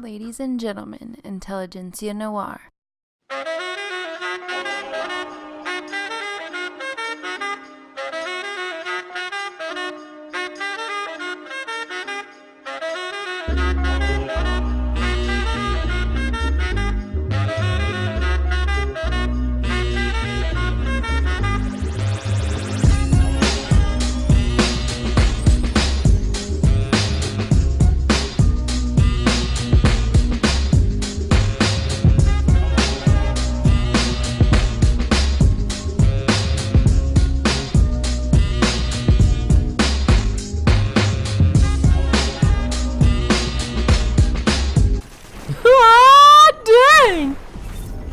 Ladies and gentlemen, Intelligentsia Noir.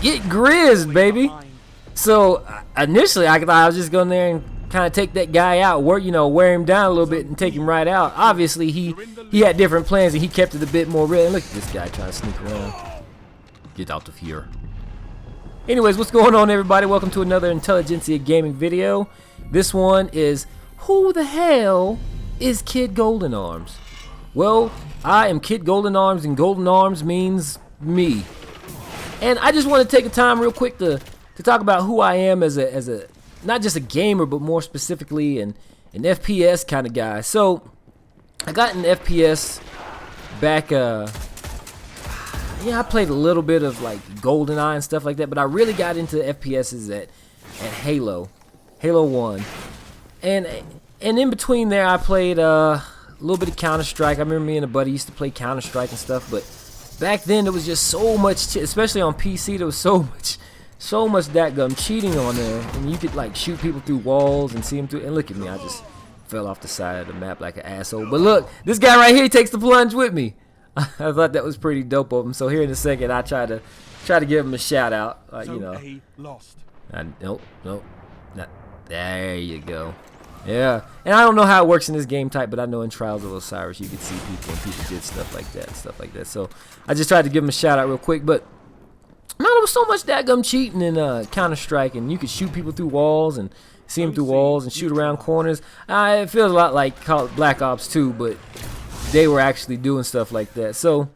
Get grizzed, baby. So initially I thought I was just going there and kind of take that guy out, wear him down a little bit and take him right out. Obviously he had different plans and he kept it a bit more real. And look at this guy trying to sneak around. Get out of here. Anyways, what's going on, everybody? Welcome to another Intelligentsia gaming video. This one is, who the hell is Kid Goldenarms? Well, I am Kid Goldenarms, and Goldenarms means me. And I just want to take a time real quick to talk about who I am as a not just a gamer, but more specifically an FPS kind of guy. So I got an FPS back. I played a little bit of like GoldenEye and stuff like that, but I really got into FPSs at Halo 1, and in between there I played a little bit of Counter-Strike. I remember me and a buddy used to play Counter-Strike and stuff, but back then there was just so much, especially on PC, there was so much dadgum cheating on there, and you could like shoot people through walls and see them through. And look at me, I just fell off the side of the map like an asshole. But look, this guy right here takes the plunge with me. I thought that was pretty dope of him. So here in a second, I try to give him a shout out. Lost. Nope, not. There you go. Yeah, and I don't know how it works in this game type, but I know in Trials of Osiris you could see people and people did stuff like that. So I just tried to give him a shout out real quick. But man, there was so much dadgum cheating in Counter-Strike, and you could shoot people through walls and see them through walls and shoot around corners. It feels a lot like Black Ops 2, but they were actually doing stuff like that. So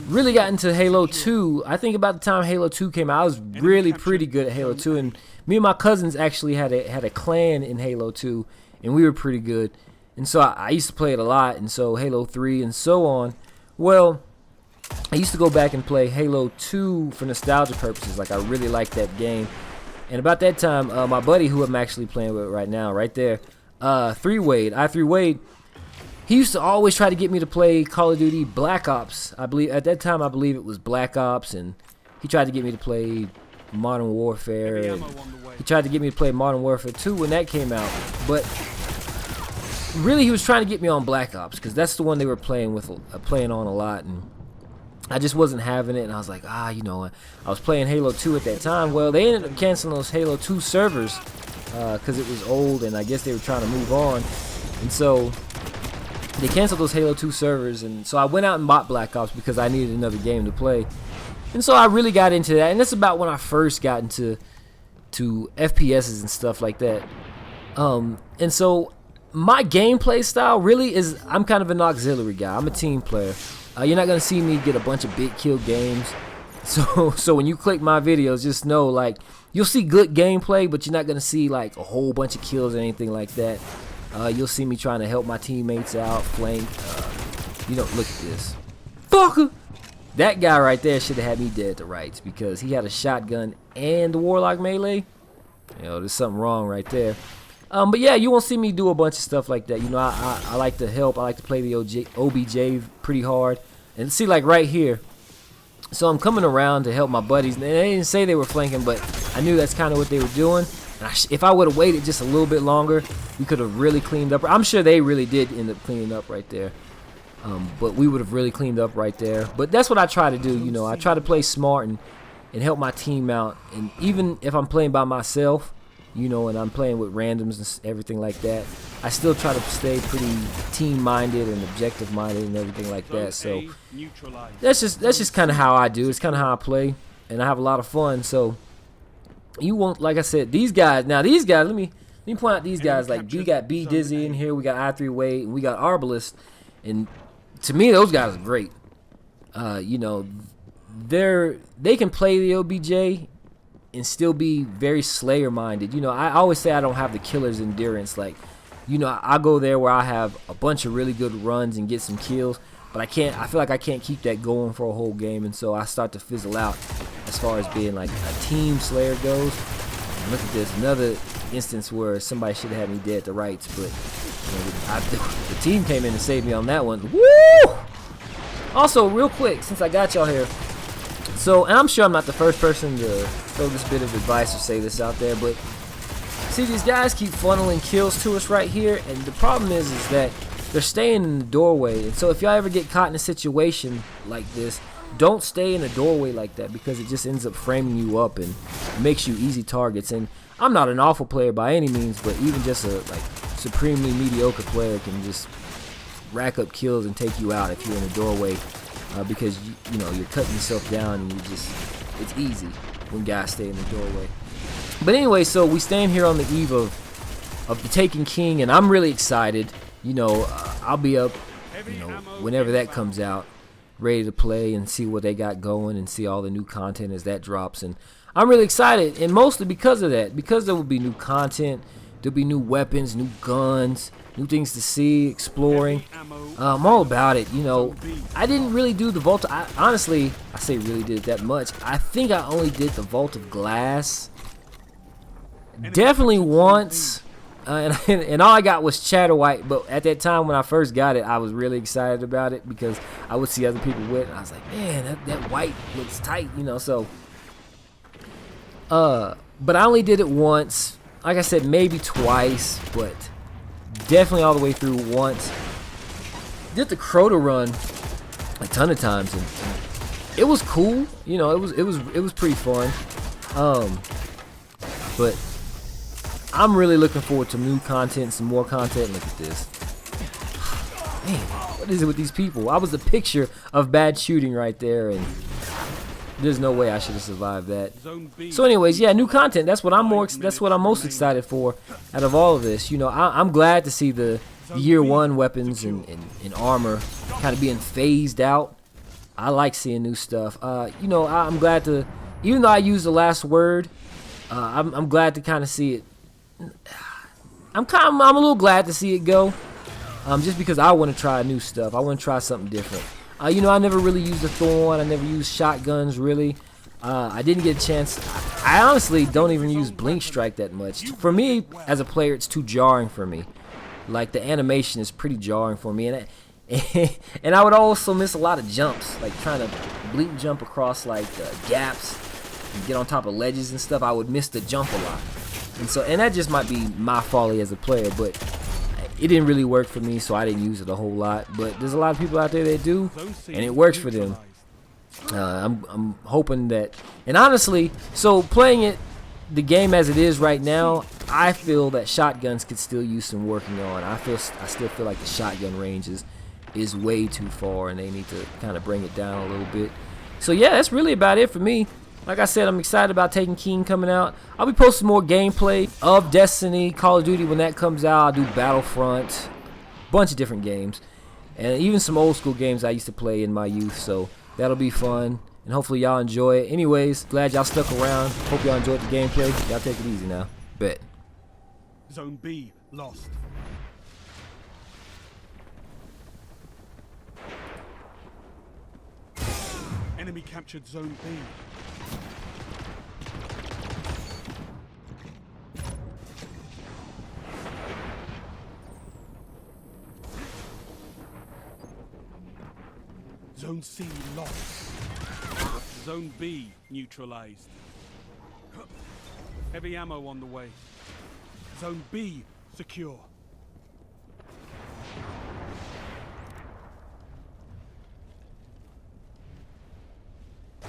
really got into Halo 2. I think about the time Halo 2 came out, I was really pretty good at Halo 2, and me and my cousins actually had a clan in Halo 2, and we were pretty good. And so I used to play it a lot, and so Halo 3 and so on. Well, I used to go back and play Halo 2 for nostalgia purposes. Like, I really liked that game. And about that time, my buddy, who I'm actually playing with right now, right there, i3Wade, he used to always try to get me to play Call of Duty Black Ops. I believe at that time, I believe it was Black Ops, and he tried to get me to play Modern Warfare. And he tried to get me to play Modern Warfare 2 when that came out. But really, he was trying to get me on Black Ops because that's the one they were playing on a lot, and I just wasn't having it. And I was like, I was playing Halo 2 at that time. Well, they ended up canceling those Halo 2 servers because it was old, and I guess they were trying to move on. And so they canceled those Halo 2 servers, and so I went out and bought Black Ops because I needed another game to play. And so I really got into that, and that's about when I first got into FPSs and stuff like that. And so my gameplay style really is, I'm kind of an auxiliary guy. I'm a team player. You're not gonna see me get a bunch of big kill games. So when you click my videos, just know, like, you'll see good gameplay, but you're not gonna see like a whole bunch of kills or anything like that. You'll see me trying to help my teammates out, flank. Look at this. Fucker! That guy right there should have had me dead to rights because he had a shotgun and the Warlock melee. There's something wrong right there. But yeah, you won't see me do a bunch of stuff like that. I like to help. I like to play the OBJ pretty hard. And see, like right here. So I'm coming around to help my buddies. And they didn't say they were flanking, but I knew that's kind of what they were doing. And if I would have waited just a little bit longer, we could have really cleaned up. I'm sure they really did end up cleaning up right there. But we would have really cleaned up right there. But that's what I try to do. I try to play smart and help my team out. And even if I'm playing by myself, and I'm playing with randoms and everything like that, I still try to stay pretty team-minded and objective-minded and everything like that. So that's just kind of how I do. It's kind of how I play, and I have a lot of fun. So you won't, like I said, these guys. Now these guys, let me point out these guys. Like we got B Dizzy in here, we got i3Wade, and we got Arbalist, and to me, those guys are great. You know, they can play the OBJ and still be very Slayer minded. You know, I always say I don't have the killer's endurance. Like, you know, I go there where I have a bunch of really good runs and get some kills, but I feel like I can't keep that going for a whole game, and so I start to fizzle out as far as being like a team Slayer goes. And look at this, another instance where somebody should have had me dead at the rights, but you know, the team came in and saved me on that one. Woo! Also, real quick, since I got y'all here, so, and I'm sure I'm not the first person to throw this bit of advice or say this out there, but see, these guys keep funneling kills to us right here, and the problem is that they're staying in the doorway. And so if y'all ever get caught in a situation like this, don't stay in a doorway like that, because it just ends up framing you up and makes you easy targets. And I'm not an awful player by any means, but even just a like supremely mediocre player can just rack up kills and take you out if you're in a doorway, because you know you're cutting yourself down, and it's easy when guys stay in the doorway. But anyway, so we stand here on the eve of the Taken King, and I'm really excited. You know, I'll be up, you know, whenever that comes out, ready to play and see what they got going and see all the new content as that drops. And I'm really excited, and mostly because of that, because there will be new content, there'll be new weapons, new guns, new things to see, exploring. I'm all about it. You know, I didn't really do the Vault. Honestly, I say really did it that much. I think I only did the Vault of Glass definitely once, and all I got was Chatterwhite. But at that time when I first got it, I was really excited about it because I would see other people with it, and I was like, man, that white looks tight, you know. So but I only did it once. Like I said, maybe twice, but definitely all the way through once. Did the Crota run a ton of times, and it was cool. You know, it was pretty fun. But I'm really looking forward to new content, some more content. Look at this. Man, what is it with these people? I was the picture of bad shooting right there, and there's no way I should have survived that. So anyways, yeah, new content. That's what I'm most excited for out of all of this. You know, I'm glad to see the year one weapons and armor kind of being phased out. I like seeing new stuff. You know, I'm glad to, even though I used the last word, I'm glad to kind of see it. I'm a little glad to see it go, just because I want to try new stuff. I want to try something different. You know, I never really used a Thorn. I never used shotguns, really. I didn't get a chance. I honestly don't even use Blink Strike that much. For me, as a player, it's too jarring for me. Like, the animation is pretty jarring for me. And I would also miss a lot of jumps. Like, trying to blink jump across, like, gaps and get on top of ledges and stuff. I would miss the jump a lot. And that just might be my folly as a player, but it didn't really work for me, so I didn't use it a whole lot. But there's a lot of people out there that do, and it works for them. I'm hoping that, and honestly, so playing it, the game as it is right now, I feel that shotguns could still use some working on. I still feel like the shotgun range is way too far, and they need to kind of bring it down a little bit. So yeah, that's really about it for me. Like I said, I'm excited about Taken King coming out. I'll be posting more gameplay of Destiny, Call of Duty when that comes out. I'll do Battlefront, a bunch of different games, and even some old school games I used to play in my youth. So that'll be fun, and hopefully y'all enjoy it. Anyways, glad y'all stuck around. Hope y'all enjoyed the gameplay. Y'all take it easy now. Bet. Zone B lost. Enemy captured Zone B. Zone C lost. Zone B neutralized. Heavy ammo on the way. Zone B secure.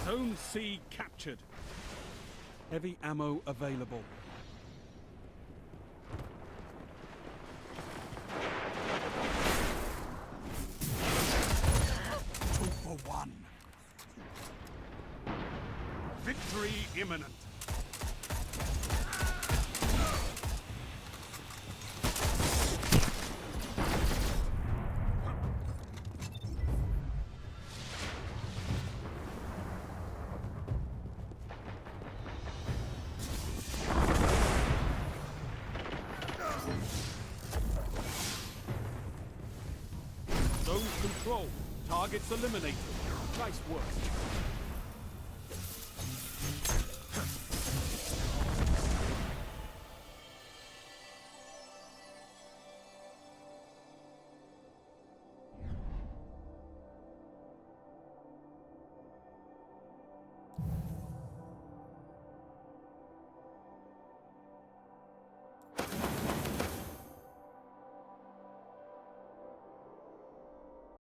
Zone C captured. Heavy ammo available. 2-for-1. Victory imminent. Targets eliminated. Nice work.